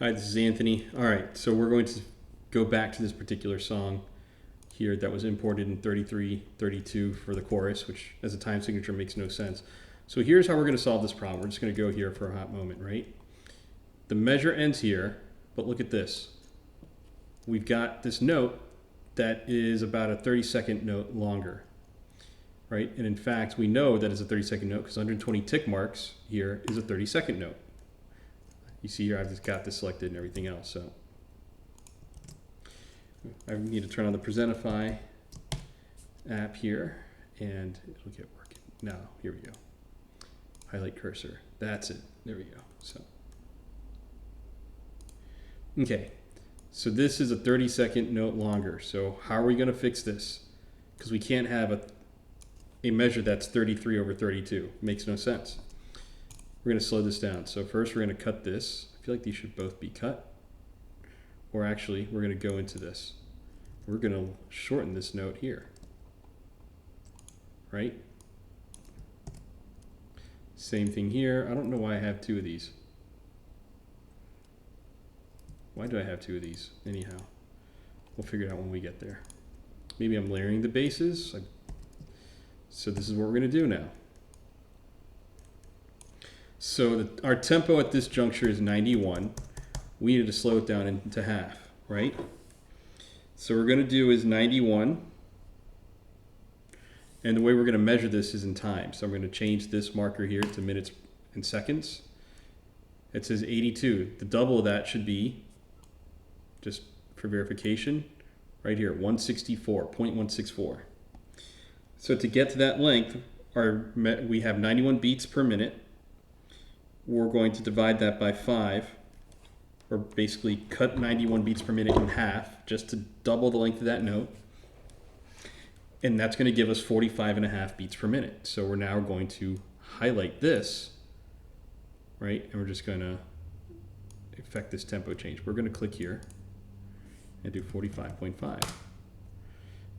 Hi, this is Anthony. All right, so we're going to go back to this particular song here that was imported in 33:32 for the chorus, which as a time signature makes no sense. So here's how we're going to solve this problem. We're just going to go here for a hot moment, right? The measure ends here, but look at this. We've got this note that is about a 30-second note longer, right? And in fact, we know that it's a 30-second note because 120 tick marks here is a 30-second note. You see here, I've just got this selected and everything else. So I need to turn on the Presentify app here, and it'll get working. Now, here we go. Highlight cursor. That's it. There we go. So, okay. So this is a 30-second note longer. So how are we going to fix this? Because we can't have a measure that's 33 over 32. Makes no sense. We're going to slow this down. So first we're going to cut this. I feel like these should both be cut. Or actually, we're going to go into this. We're going to shorten this note here. Right? Same thing here. I don't know why I have two of these. Why do I have two of these? Anyhow, we'll figure it out when we get there. Maybe I'm layering the bases. So this is what we're going to do now. So our tempo at this juncture is 91. We needed to slow it down into half, right? So what we're going to do is 91. And the way we're going to measure this is in time. So I'm going to change this marker here to minutes and seconds. It says 82. The double of that should be, just for verification, right here, 164.164. So to get to that length, we have 91 beats per minute. We're going to divide that by 5, or basically cut 91 beats per minute in half, just to double the length of that note. And that's going to give us 45.5 beats per minute. So we're now going to highlight this, right? And we're just going to affect this tempo change. We're going to click here and do 45.5.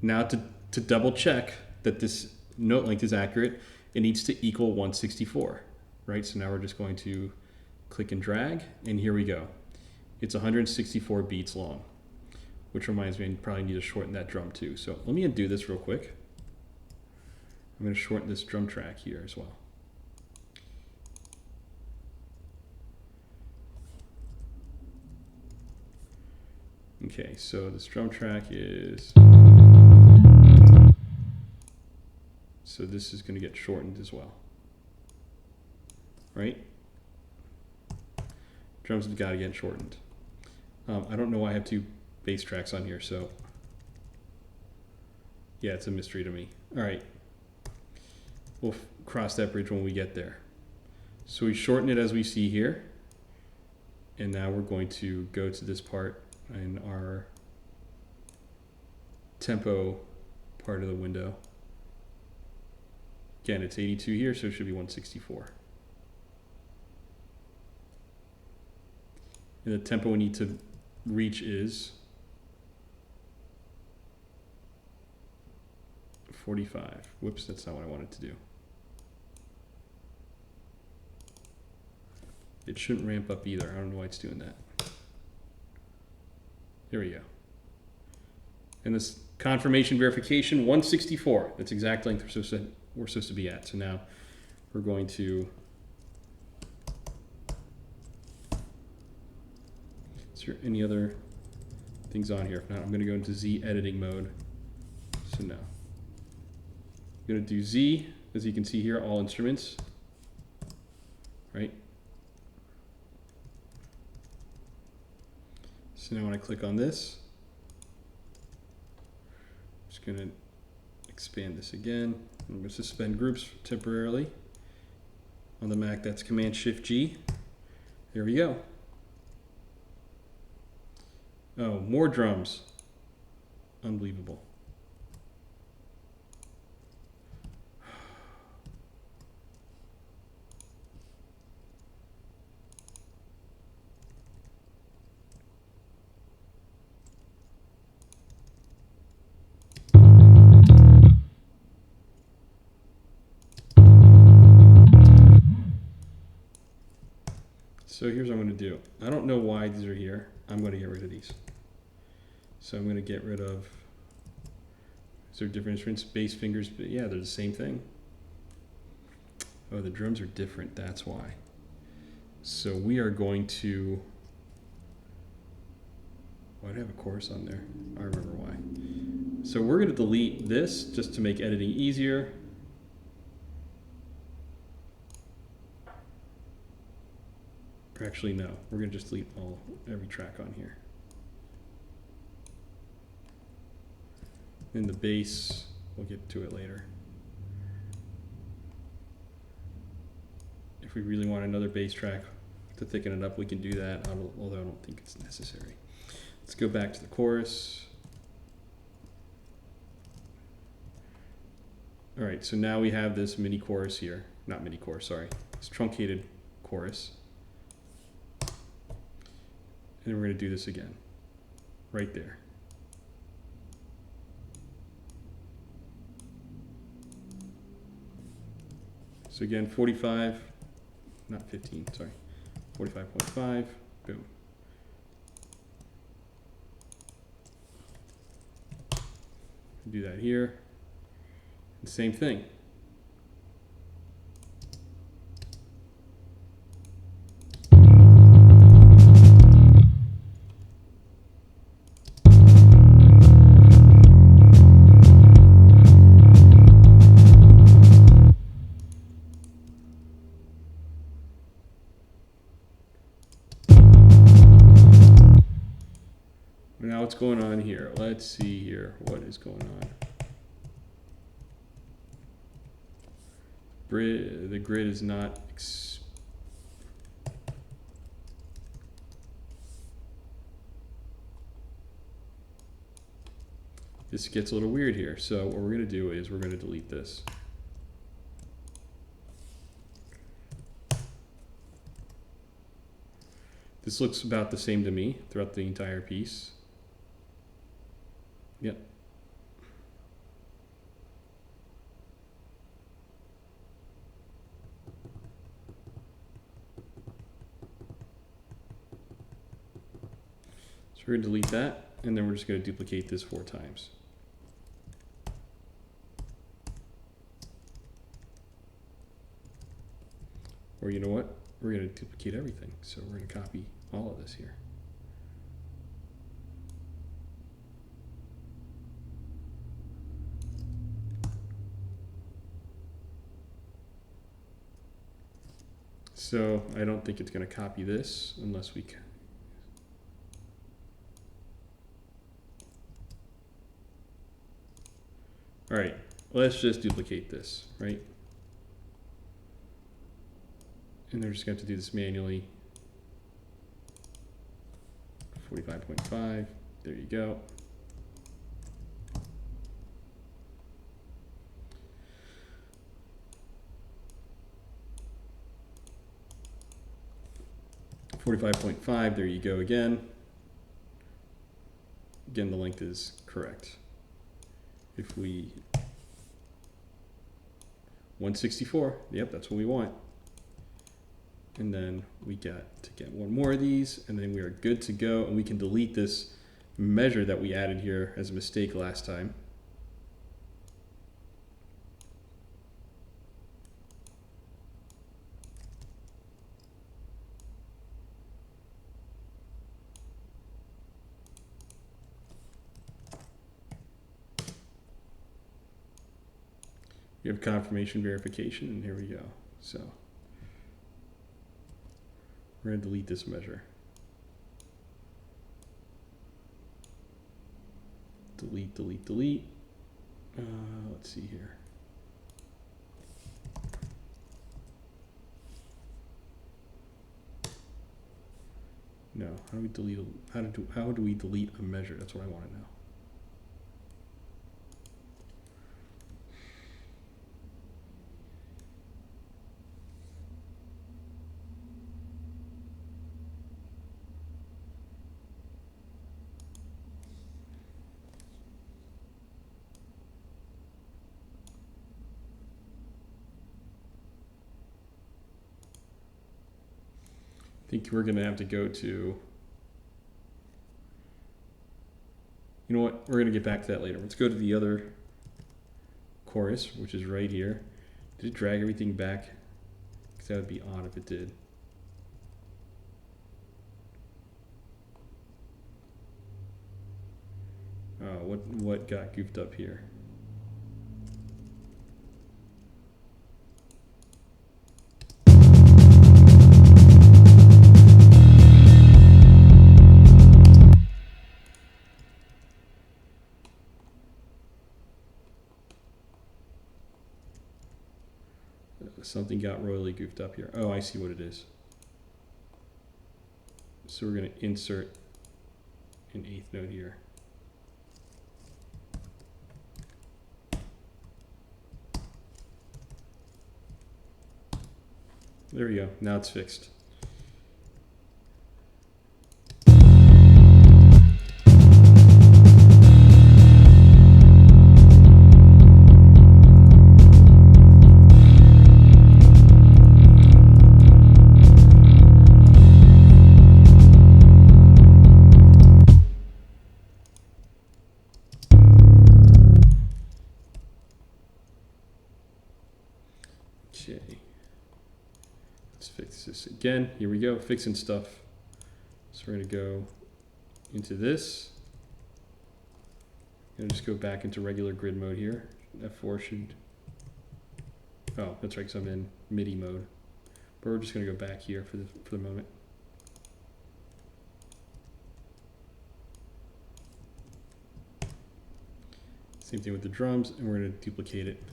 Now to double check that this note length is accurate, it needs to equal 164. Right, so now we're just going to click and drag, and here we go. It's 164 beats long, which reminds me I probably need to shorten that drum too. So let me undo this real quick. I'm going to shorten this drum track here as well. Okay, so this drum track is... So this is going to get shortened as well. Right? Drums have got to get shortened. I don't know why I have two bass tracks on here, so yeah, it's a mystery to me. All right, we'll cross that bridge when we get there. So we shorten it as we see here, and now we're going to go to this part in our tempo part of the window. Again, it's 82 here, so it should be 164. And the tempo we need to reach is 45. Whoops, that's not what I wanted to do. It shouldn't ramp up either. I don't know why it's doing that. There we go. And this confirmation verification, 164. That's the exact length we're supposed to be at. So now we're going to... Is there any other things on here? If not, I'm going to go into Z editing mode. So now, I'm going to do Z, as you can see here, all instruments, right? So now when I click on this, I'm just going to expand this again. I'm going to suspend groups temporarily. On the Mac, that's Command-Shift-G. There we go. Oh, more drums. Unbelievable. So So here's what I'm going to do. I don't know why these are here. I'm going to get rid of these. So I'm going to get rid of, is there different instruments? Bass fingers, but yeah, they're the same thing. Oh, the drums are different, that's why. So we are going to, why do I have a chorus on there? I remember why. So we're going to delete this just to make editing easier. Or actually, no, we're going to just delete every track on here. And the bass, we'll get to it later. If we really want another bass track to thicken it up, we can do that, although I don't think it's necessary. Let's go back to the chorus. All right, so now we have this mini chorus here. Not mini chorus, sorry. This truncated chorus. And then we're going to do this again, right there. So again, 45, not 15, sorry, 45.5, boom. Do that here. And same thing. Now what's going on here? Let's see here. What is going on? The grid is not. This gets a little weird here. So what we're going to do is we're going to delete this. This looks about the same to me throughout the entire piece. Yep. So we're going to delete that, and then we're just going to duplicate this 4 times. Or you know what? We're going to duplicate everything. So we're going to copy all of this here. So I don't think it's going to copy this unless we can. All right, let's just duplicate this, right? And they're just going to have to do this manually. 45.5, there you go. .5, there you go again. Again, the length is correct. If we 164, yep, that's what we want. And then we get to get one more of these, and then we are good to go, and we can delete this measure that we added here as a mistake last time. You have confirmation verification, and here we go. So we're going to delete this measure. Delete, delete, delete. Let's see here. No, how do we delete? How do we delete a measure? That's what I want to know. I think we're going to have to go to, you know what, we're going to get back to that later. Let's go to the other chorus, which is right here. Did it drag everything back? Because that would be odd if it did. What got goofed up here? Something got royally goofed up here. Oh, I see what it is. So we're going to insert an eighth note here. There we go. Now it's fixed. Okay. Let's fix this again. Here we go, fixing stuff. So we're going to go into this. I'm going to just go back into regular grid mode here. F4 should, oh, that's right, because I'm in MIDI mode. But we're just going to go back here for the moment. Same thing with the drums, and we're going to duplicate it.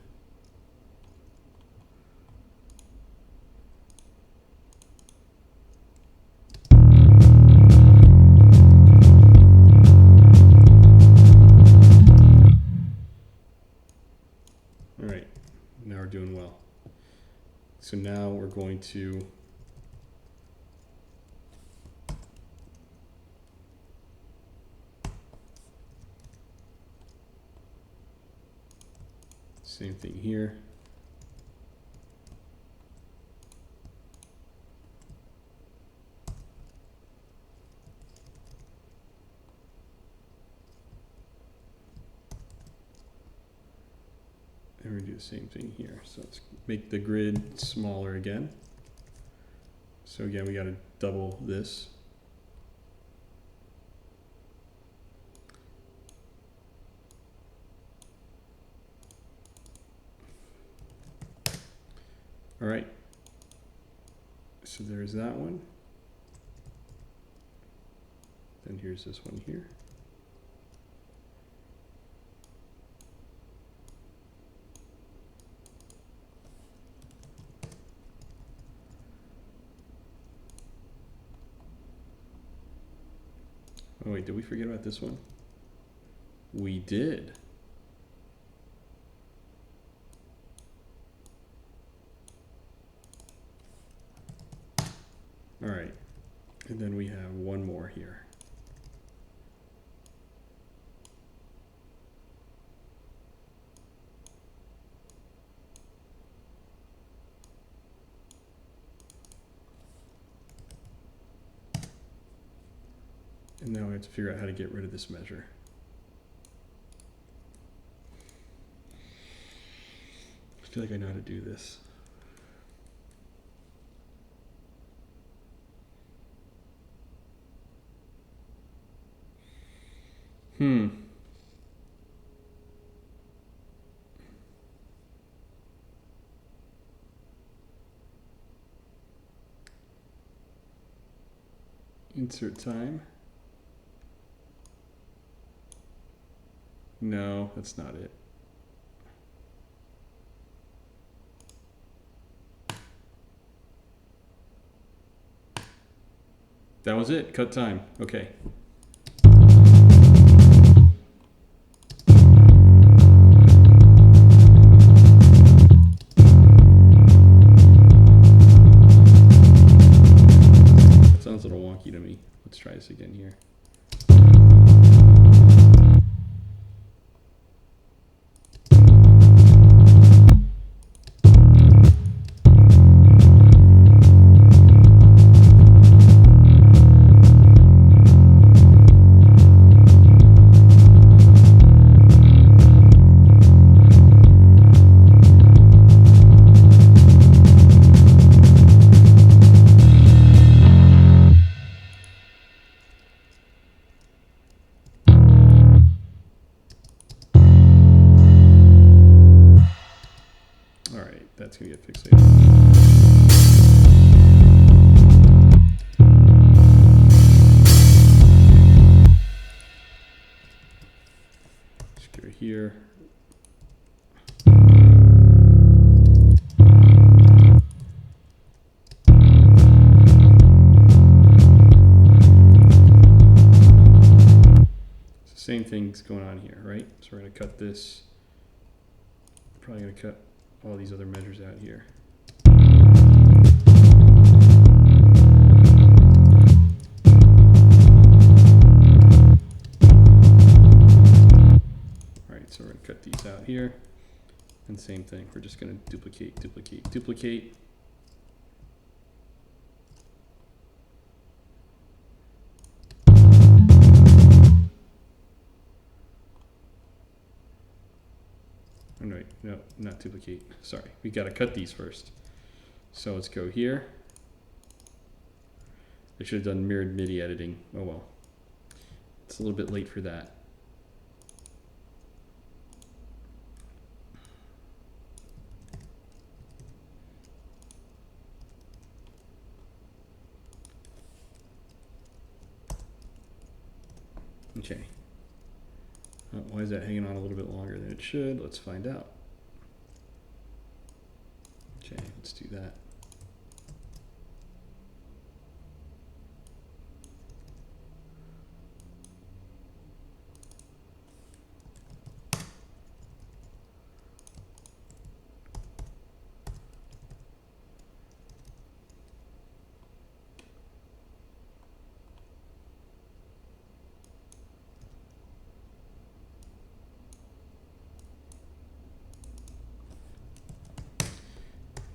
All right, now we're doing well. So now we're going to same thing here. And we're going to do the same thing here. So let's make the grid smaller again. So again, we got to double this. All right. So there's that one. Then here's this one here. Oh wait, did we forget about this one? We did. All right, and then we have one more here. And now we have to figure out how to get rid of this measure. I feel like I know how to do this. Insert time. No, that's not it. That was it. Cut time. Okay. That sounds a little wonky to me. Let's try this again here. gonna get fixated. Just go here. Same thing's going on here, right? So we're going to cut this. Probably going to cut all these other measures out here. All right, so we're going to cut these out here. And same thing, we're just going to duplicate, duplicate, duplicate. Oh, no, no, not duplicate. Sorry, we got to cut these first. So let's go here. I should have done mirrored MIDI editing. Oh well. It's a little bit late for that. Okay. Why is that hanging on a little bit longer than it should? Let's find out. Okay, let's do that.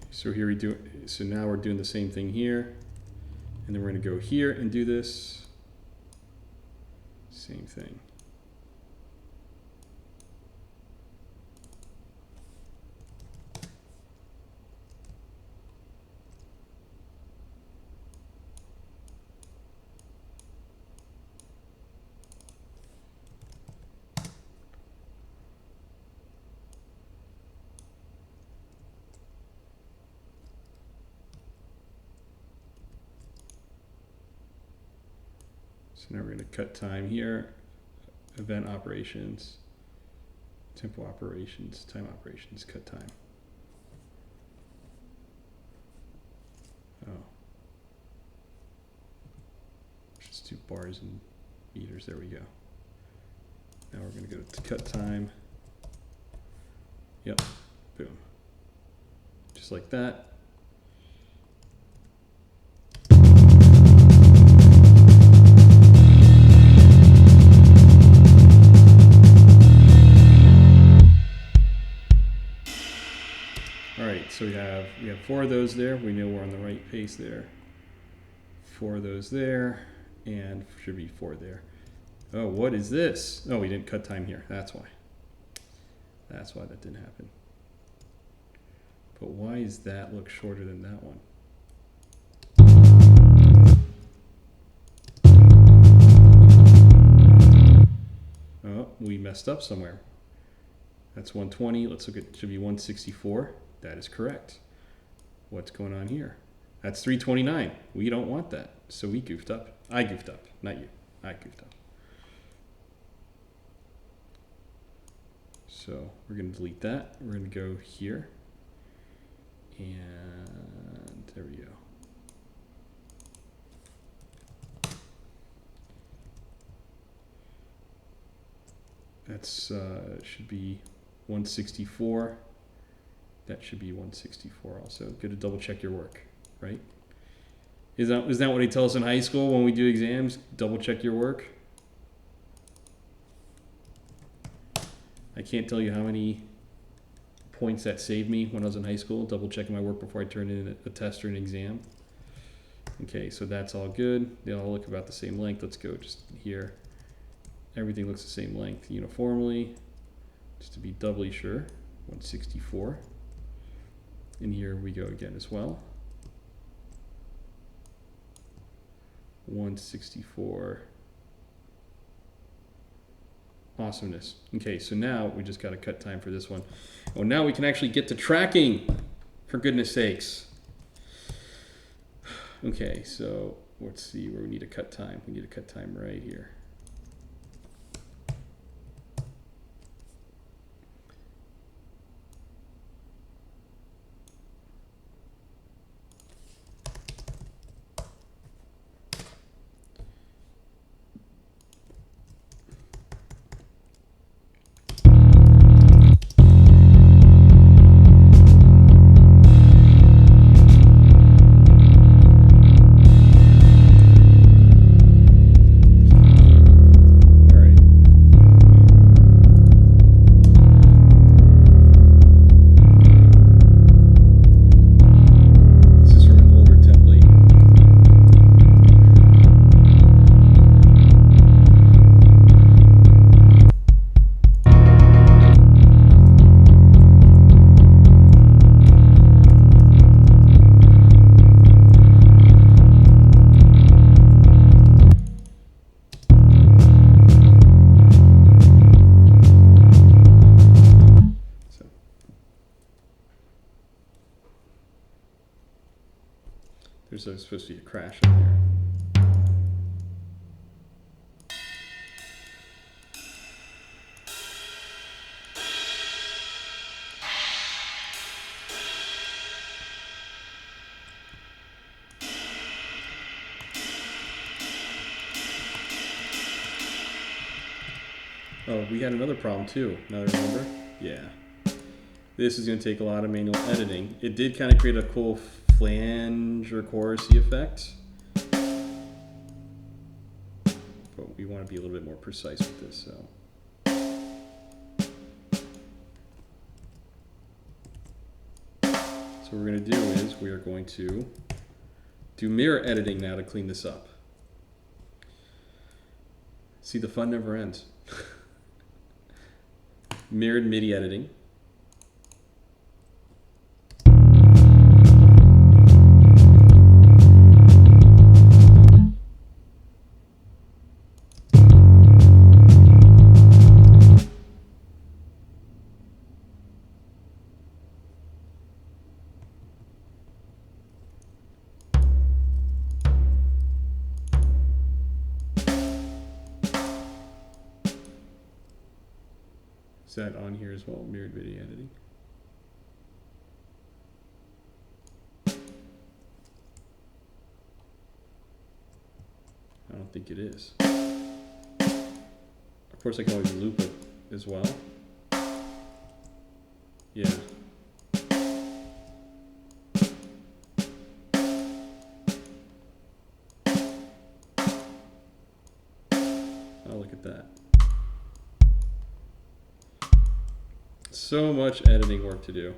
So here we do, so now we're doing the same thing here, and then we're going to go here and do this same thing. So now we're going to cut time here, event operations, tempo operations, time operations, cut time. Oh. Just do bars and meters, there we go. Now we're going to go to cut time. Yep, boom. Just like that. So we have 4 of those there. We know we're on the right pace there. 4 of those there, and should be 4 there. Oh, what is this? Oh, we didn't cut time here. That's why. That's why that didn't happen. But why does that look shorter than that one? Oh, we messed up somewhere. That's 120. Let's look at, should be 164. That is correct. What's going on here? That's 329. We don't want that. So we goofed up. I goofed up, not you. I goofed up. So we're going to delete that. We're going to go here. And there we go. That's should be 164. That should be 164 also. Good to double check your work, right? Isn't that what they tell us in high school when we do exams? Double check your work. I can't tell you how many points that saved me when I was in high school, double checking my work before I turned in a test or an exam. Okay, so that's all good. They all look about the same length. Let's go just here. Everything looks the same length uniformly, just to be doubly sure. 164. And here we go again as well. 164. Awesomeness. Okay, so now we just got to cut time for this one. Oh, now we can actually get to tracking. For goodness sakes. Okay, so let's see where we need to cut time. We need to cut time right here. There's supposed to be a crash in there. Oh, we had another problem too. Now that I remember? Yeah. This is going to take a lot of manual editing. It did kind of create a cool flange or chorusy effect. But we want to be a little bit more precise with this, so. So what we're going to do is we are going to do mirror editing now to clean this up. See, the fun never ends. Mirrored MIDI editing. Is that on here as well? Mirrored MIDI editing. I don't think it is. Of course, I can always loop it as well. Yeah. Oh, look at that. So much editing work to do.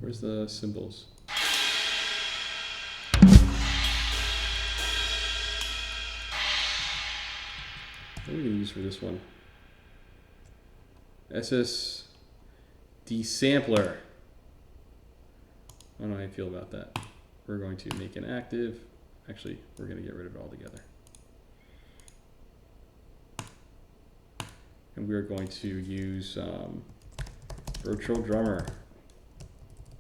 Where's the cymbals? What are we going to use for this one? SSD sampler. I don't know how I feel about that. We're going to make an active. Actually, we're going to get rid of it altogether. And we're going to use virtual drummer.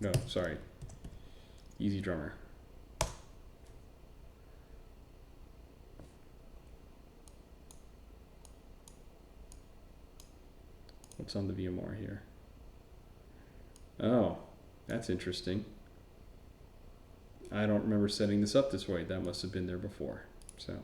No, sorry. Easy drummer. What's on the VMR here? Oh, that's interesting. I don't remember setting this up this way. That must have been there before. So.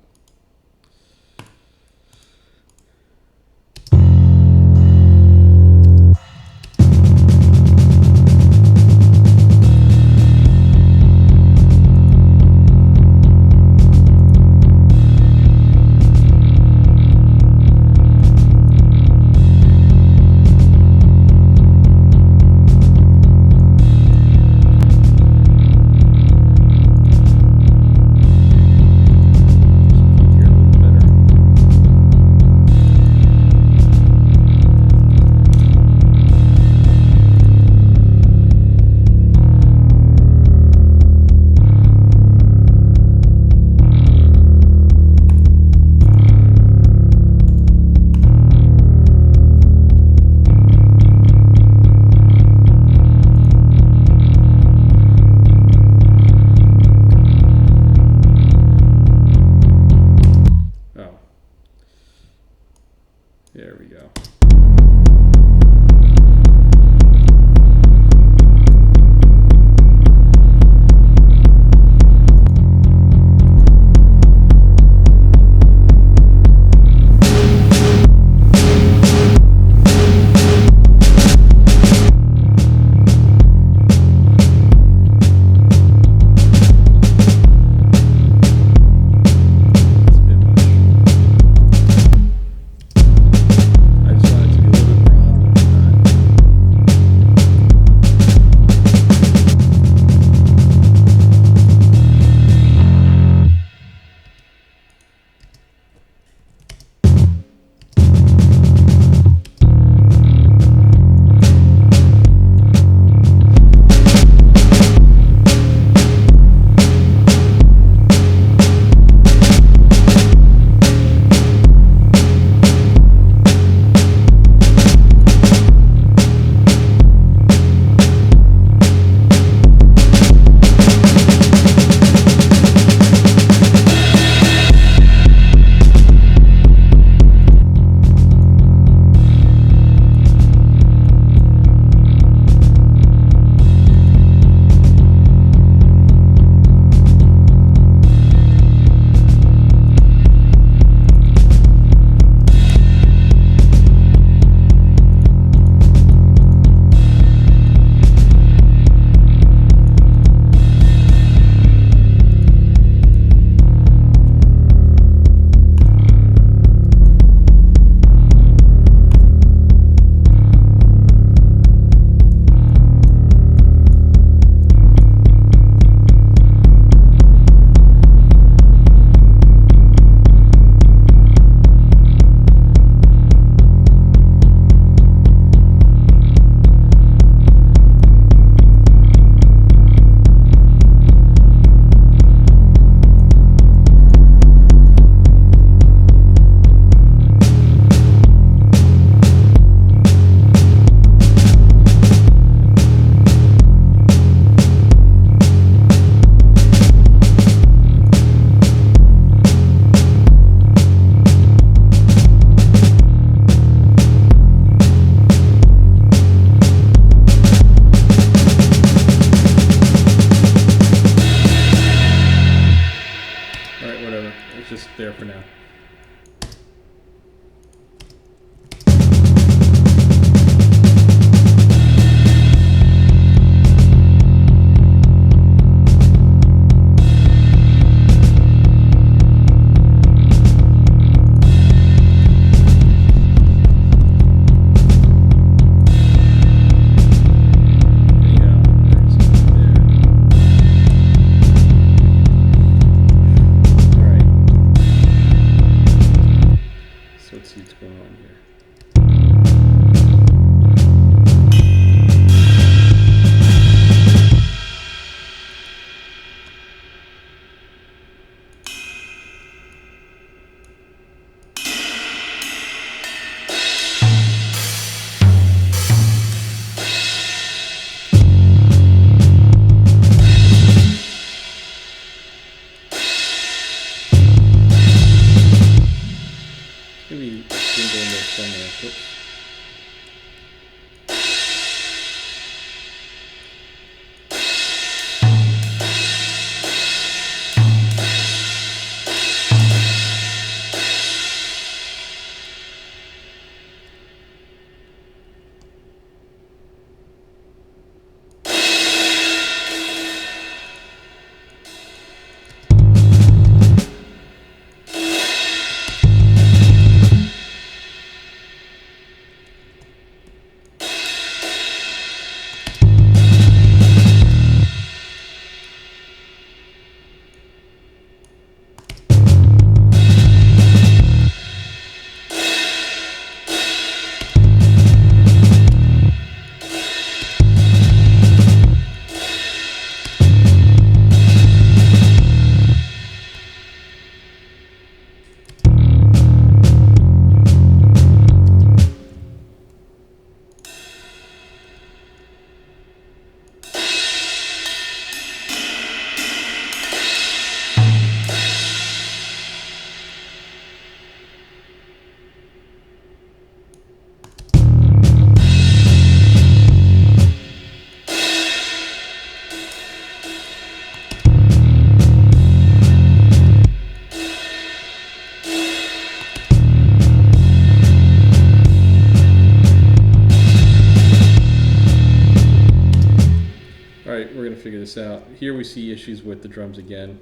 right, we're gonna figure this out. Here we see issues with the drums again.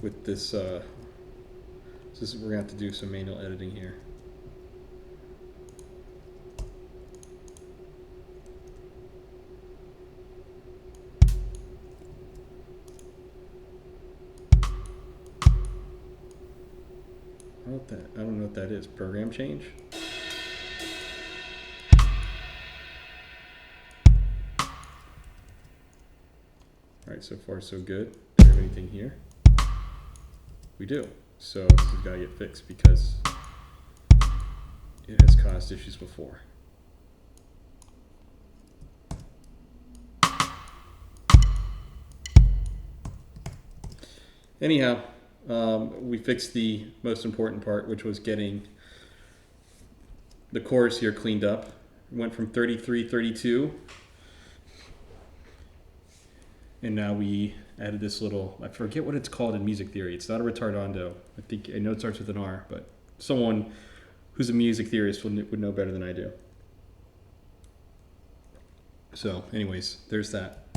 With this, we're gonna have to do some manual editing here. I don't know what that is. Program change? Alright, so far so good. Do we have anything here? We do. So this has got to get fixed because it has caused issues before. Anyhow, we fixed the most important part, which was getting the chorus here cleaned up. It went from 33, 32. And now we added this little, I forget what it's called in music theory. It's not a retardando. I know it starts with an R, but someone who's a music theorist would know better than I do. So anyways, there's that.